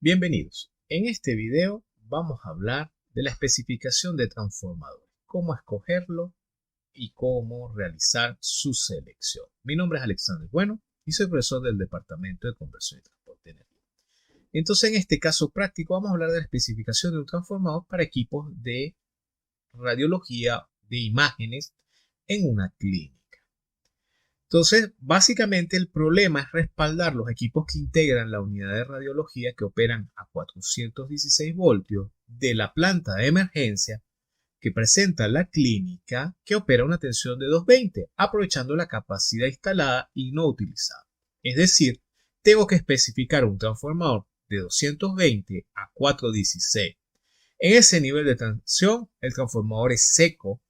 Bienvenidos. En este video vamos a hablar de la especificación de transformadores, cómo escogerlo y cómo realizar su selección. Mi nombre es Alexander Bueno y soy profesor del Departamento de Conversión y Transporte de Energía. Entonces, en este caso práctico vamos a hablar de la especificación de un transformador para equipos de radiología de imágenes en una clínica. Entonces, básicamente el problema es respaldar los equipos que integran la unidad de radiología que operan a 416 voltios de la planta de emergencia que presenta la clínica que opera una tensión de 220, aprovechando la capacidad instalada y no utilizada. Es decir, tengo que especificar un transformador de 220 a 416. En ese nivel de tensión, el transformador es seco.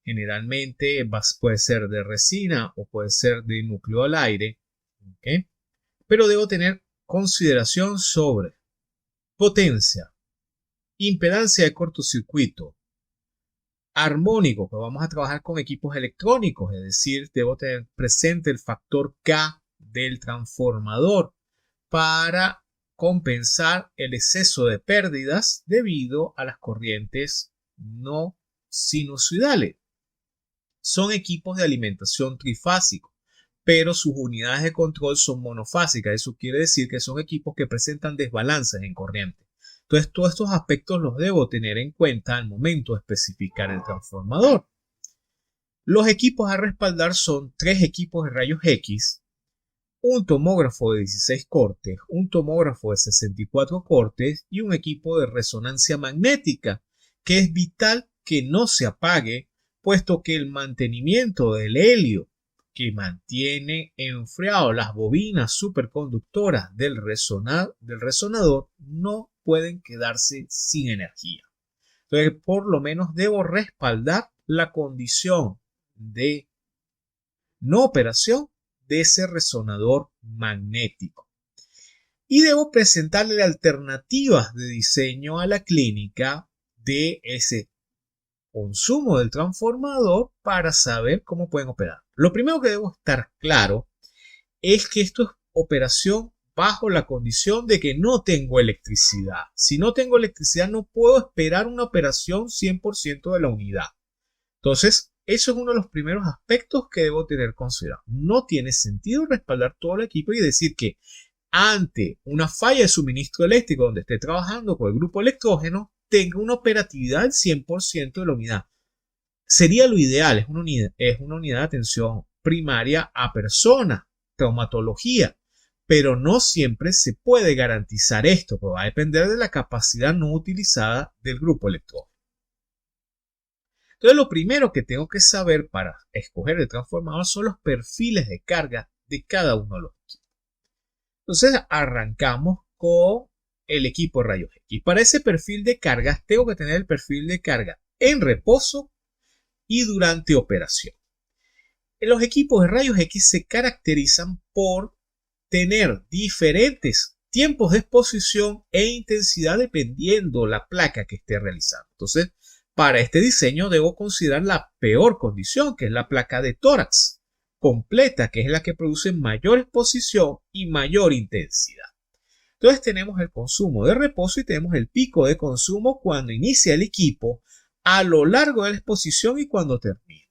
Generalmente puede ser de resina o puede ser de núcleo al aire, ¿okay? Pero debo tener consideración sobre potencia, impedancia de cortocircuito, armónico, que vamos a trabajar con equipos electrónicos, es decir, debo tener presente el factor K del transformador para compensar el exceso de pérdidas debido a las corrientes no sinusoidales. Son equipos de alimentación trifásico, pero sus unidades de control son monofásicas. Eso quiere decir que son equipos que presentan desbalances en corriente. Entonces, todos estos aspectos los debo tener en cuenta al momento de especificar el transformador. Los equipos a respaldar son 3 equipos de rayos X, un tomógrafo de 16 cortes, un tomógrafo de 64 cortes y un equipo de resonancia magnética, que es vital que no se apague, puesto que el mantenimiento del helio que mantiene enfriado las bobinas superconductoras del resonador no pueden quedarse sin energía. Entonces, por lo menos debo respaldar la condición de no operación de ese resonador magnético. Y debo presentarle alternativas de diseño a la clínica de ese consumo del transformador para saber cómo pueden operar. Lo primero que debo estar claro es que esto es operación bajo la condición de que no tengo electricidad. Si no tengo electricidad no puedo esperar una operación 100% de la unidad. Entonces, eso es uno de los primeros aspectos que debo tener considerado. No tiene sentido respaldar todo el equipo y decir que ante una falla de suministro eléctrico donde esté trabajando con el grupo electrógeno, tenga una operatividad del 100% de la unidad. Sería lo ideal, es una unidad de atención primaria a persona, traumatología, pero no siempre se puede garantizar esto, porque va a depender de la capacidad no utilizada del grupo electrógeno. Entonces, lo primero que tengo que saber para escoger el transformador son los perfiles de carga de cada uno de los equipos. Entonces, arrancamos con el equipo de rayos X. Para ese perfil de cargas tengo que tener el perfil de carga en reposo y durante operación. Los equipos de rayos X se caracterizan por tener diferentes tiempos de exposición e intensidad dependiendo la placa que esté realizando. Entonces, para este diseño debo considerar la peor condición, que es la placa de tórax completa, que es la que produce mayor exposición y mayor intensidad. Entonces tenemos el consumo de reposo y tenemos el pico de consumo cuando inicia el equipo, a lo largo de la exposición y cuando termina.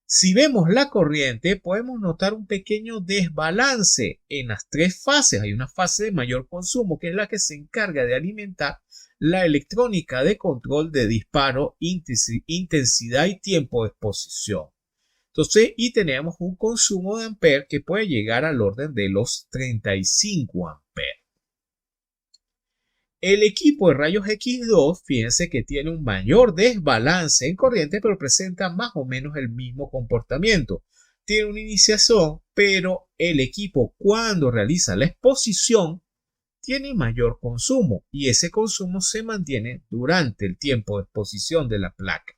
Si vemos la corriente, podemos notar un pequeño desbalance en las 3 fases. Hay una fase de mayor consumo, que es la que se encarga de alimentar la electrónica de control de disparo, intensidad y tiempo de exposición. Entonces, y tenemos un consumo de amperes que puede llegar al orden de los 35 amperes. El equipo de rayos X2, fíjense que tiene un mayor desbalance en corriente, pero presenta más o menos el mismo comportamiento. Tiene una iniciación, pero el equipo cuando realiza la exposición tiene mayor consumo y ese consumo se mantiene durante el tiempo de exposición de la placa.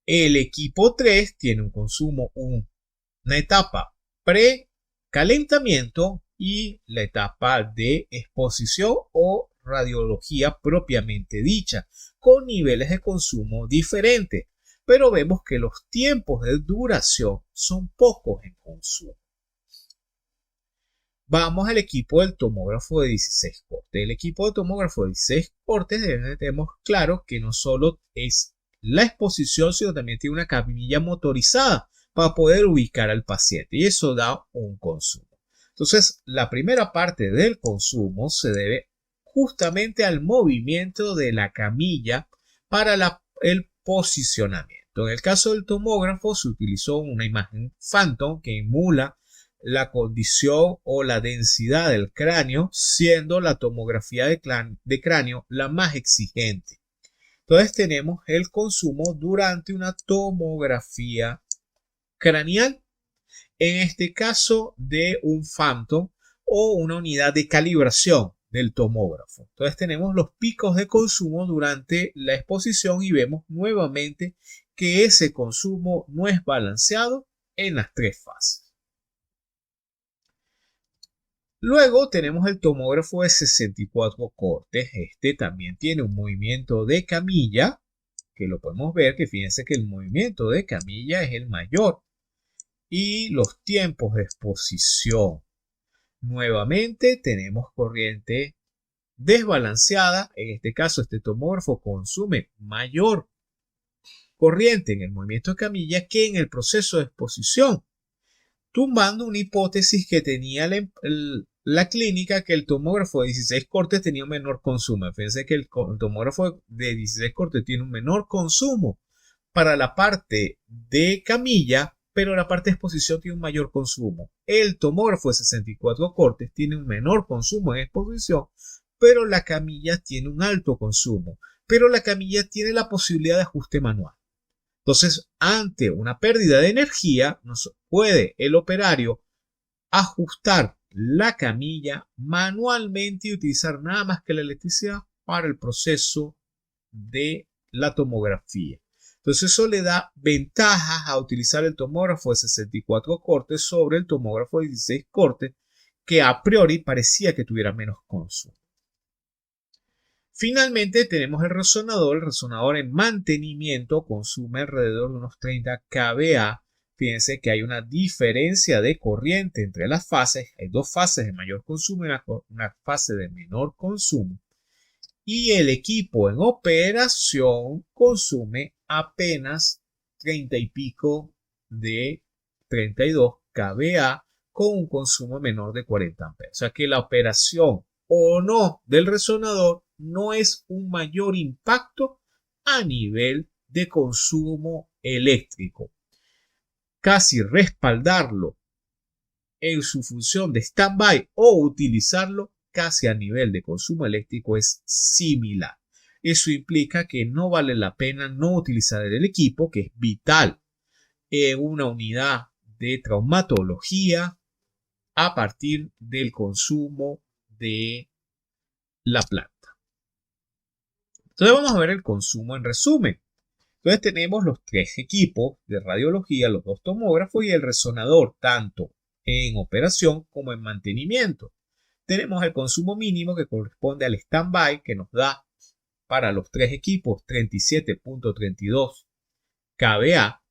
El equipo 3 tiene un consumo, una etapa precalentamiento y la etapa de exposición o radiología propiamente dicha, con niveles de consumo diferentes, pero vemos que los tiempos de duración son pocos en consumo. Vamos al equipo del tomógrafo de 16 cortes. El equipo de tomógrafo de 16 cortes tenemos claro que no solo es la exposición, sino también tiene una camilla motorizada para poder ubicar al paciente, y eso da un consumo. Entonces, la primera parte del consumo se debe justamente al movimiento de la camilla para el posicionamiento. En el caso del tomógrafo se utilizó una imagen Phantom que emula la condición o la densidad del cráneo, siendo la tomografía de cráneo la más exigente. Entonces tenemos el consumo durante una tomografía craneal, en este caso de un Phantom o una unidad de calibración del tomógrafo. Entonces tenemos los picos de consumo durante la exposición y vemos nuevamente que ese consumo no es balanceado en las tres fases. Luego tenemos el tomógrafo de 64 cortes. Este también tiene un movimiento de camilla, que lo podemos ver, que fíjense que el movimiento de camilla es el mayor. Y los tiempos de exposición. Nuevamente tenemos corriente desbalanceada. En este caso, este tomógrafo consume mayor corriente en el movimiento de camilla que en el proceso de exposición, tumbando una hipótesis que tenía la clínica, que el tomógrafo de 16 cortes tenía un menor consumo. Fíjense que el tomógrafo de 16 cortes tiene un menor consumo para la parte de camilla, pero la parte de exposición tiene un mayor consumo. El tomógrafo de 64 cortes tiene un menor consumo en exposición, pero la camilla tiene un alto consumo. Pero la camilla tiene la posibilidad de ajuste manual. Entonces, ante una pérdida de energía, puede el operario ajustar la camilla manualmente y utilizar nada más que la electricidad para el proceso de la tomografía. Entonces eso le da ventajas a utilizar el tomógrafo de 64 cortes sobre el tomógrafo de 16 cortes, que a priori parecía que tuviera menos consumo. Finalmente tenemos el resonador. El resonador en mantenimiento consume alrededor de unos 30 kVA. Fíjense que hay una diferencia de corriente entre las fases. Hay dos fases de mayor consumo y una fase de menor consumo. Y el equipo en operación consume apenas 30 y pico de 32 kVA con un consumo menor de 40 amperes. O sea que la operación o no del resonador no es un mayor impacto a nivel de consumo eléctrico. Casi respaldarlo en su función de stand-by o utilizarlo casi a nivel de consumo eléctrico es similar. Eso implica que no vale la pena no utilizar el equipo, que es vital en una unidad de traumatología a partir del consumo de la planta. Entonces vamos a ver el consumo en resumen. Entonces tenemos los tres equipos de radiología, los dos tomógrafos y el resonador, tanto en operación como en mantenimiento. Tenemos el consumo mínimo que corresponde al stand-by, que nos da para los tres equipos 37.32 kVA.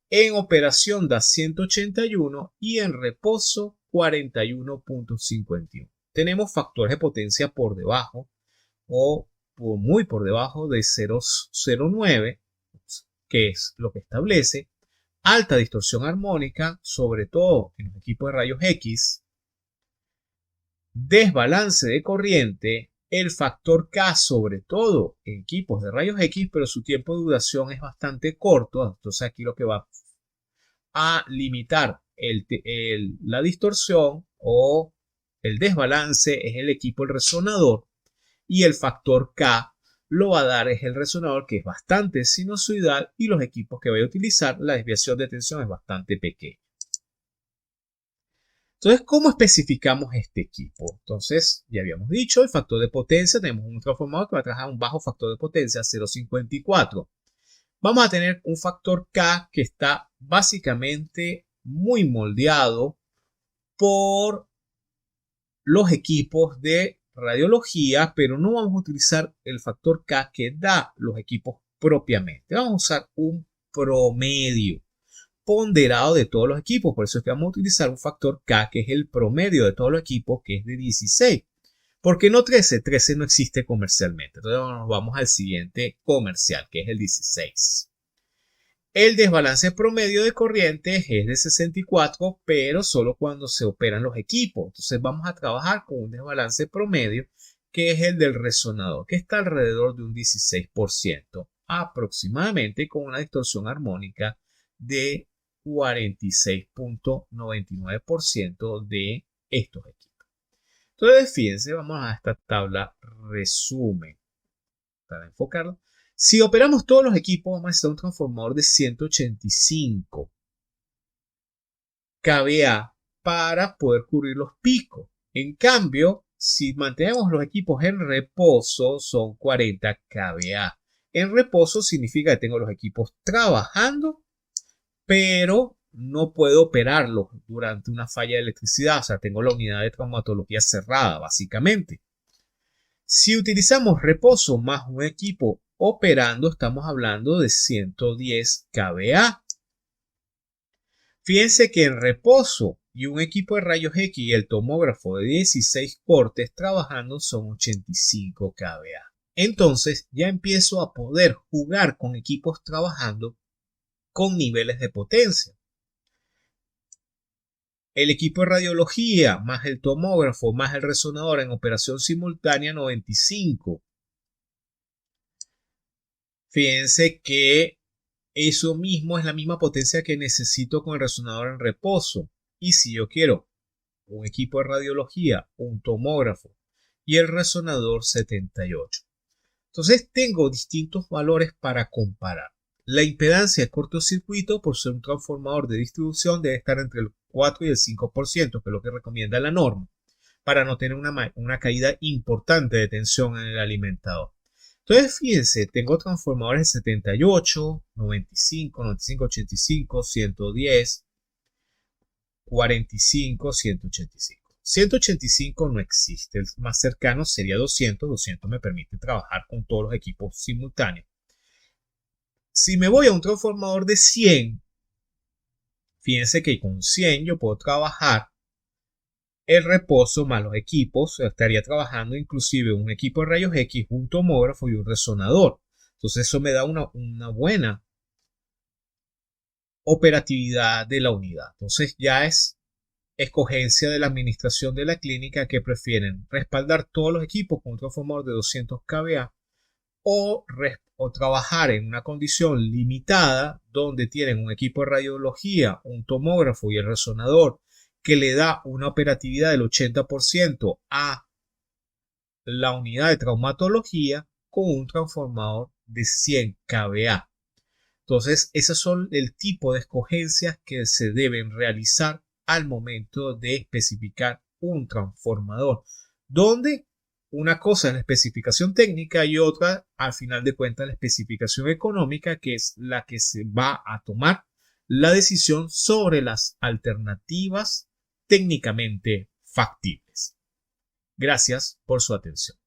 En operación da 181 y en reposo 41.51. Tenemos factores de potencia por debajo o muy por debajo de 0,09, que es lo que establece alta distorsión armónica, sobre todo en los equipos de rayos X, desbalance de corriente, el factor K, sobre todo en equipos de rayos X, pero su tiempo de duración es bastante corto. Entonces aquí lo que va a limitar la distorsión o el desbalance es el equipo el resonador, y el factor K lo va a dar es el resonador, que es bastante sinusoidal, y los equipos que voy a utilizar la desviación de tensión es bastante pequeña. Entonces, ¿cómo especificamos este equipo? Entonces, ya habíamos dicho, el factor de potencia, tenemos un transformador que va a trabajar un bajo factor de potencia, 0,54. Vamos a tener un factor K que está básicamente muy moldeado por los equipos de radiología, pero no vamos a utilizar el factor K que da los equipos propiamente. Vamos a usar un promedio. ponderado de todos los equipos. Por eso es que vamos a utilizar un factor K, que es el promedio de todos los equipos, que es de 16. ¿Por qué no 13? 13 no existe comercialmente. Entonces nos vamos al siguiente comercial, que es el 16. El desbalance promedio de corrientes es de 64, pero solo cuando se operan los equipos. Entonces vamos a trabajar con un desbalance promedio, que es el del resonador, que está alrededor de un 16% aproximadamente, con una distorsión armónica de 46.99% de estos equipos. Entonces, fíjense, vamos a esta tabla resumen para enfocarlo. Si operamos todos los equipos, vamos a necesitar un transformador de 185 kVA para poder cubrir los picos. En cambio, si mantenemos los equipos en reposo, son 40 kVA. En reposo significa que tengo los equipos trabajando, pero no puedo operarlos durante una falla de electricidad. O sea, tengo la unidad de traumatología cerrada, básicamente. Si utilizamos reposo más un equipo operando, estamos hablando de 110 kVA. Fíjense que en reposo y un equipo de rayos X y el tomógrafo de 16 cortes trabajando son 85 kVA. Entonces ya empiezo a poder jugar con equipos trabajando con niveles de potencia. El equipo de radiología más el tomógrafo más el resonador en operación simultánea 95. Fíjense que eso mismo es la misma potencia que necesito con el resonador en reposo. Y si yo quiero un equipo de radiología, un tomógrafo y el resonador 78. Entonces tengo distintos valores para comparar. La impedancia de cortocircuito, por ser un transformador de distribución, debe estar entre el 4 y el 5%, que es lo que recomienda la norma, para no tener una caída importante de tensión en el alimentador. Entonces, fíjense, tengo transformadores de 78, 95, 95, 85, 110, 45, 185. 185 no existe, el más cercano sería 200. 200 me permite trabajar con todos los equipos simultáneos. Si me voy a un transformador de 100, fíjense que con 100 yo puedo trabajar el reposo más los equipos. Estaría trabajando inclusive un equipo de rayos X, un tomógrafo y un resonador. Entonces eso me da una buena operatividad de la unidad. Entonces ya es escogencia de la administración de la clínica, que prefieren respaldar todos los equipos con un transformador de 200 kVA o trabajar en una condición limitada donde tienen un equipo de radiología, un tomógrafo y el resonador, que le da una operatividad del 80% a la unidad de traumatología con un transformador de 100 kVA. Entonces, esos son el tipo de escogencias que se deben realizar al momento de especificar un transformador, donde una cosa es la especificación técnica y otra, al final de cuentas, la especificación económica, que es la que se va a tomar la decisión sobre las alternativas técnicamente factibles. Gracias por su atención.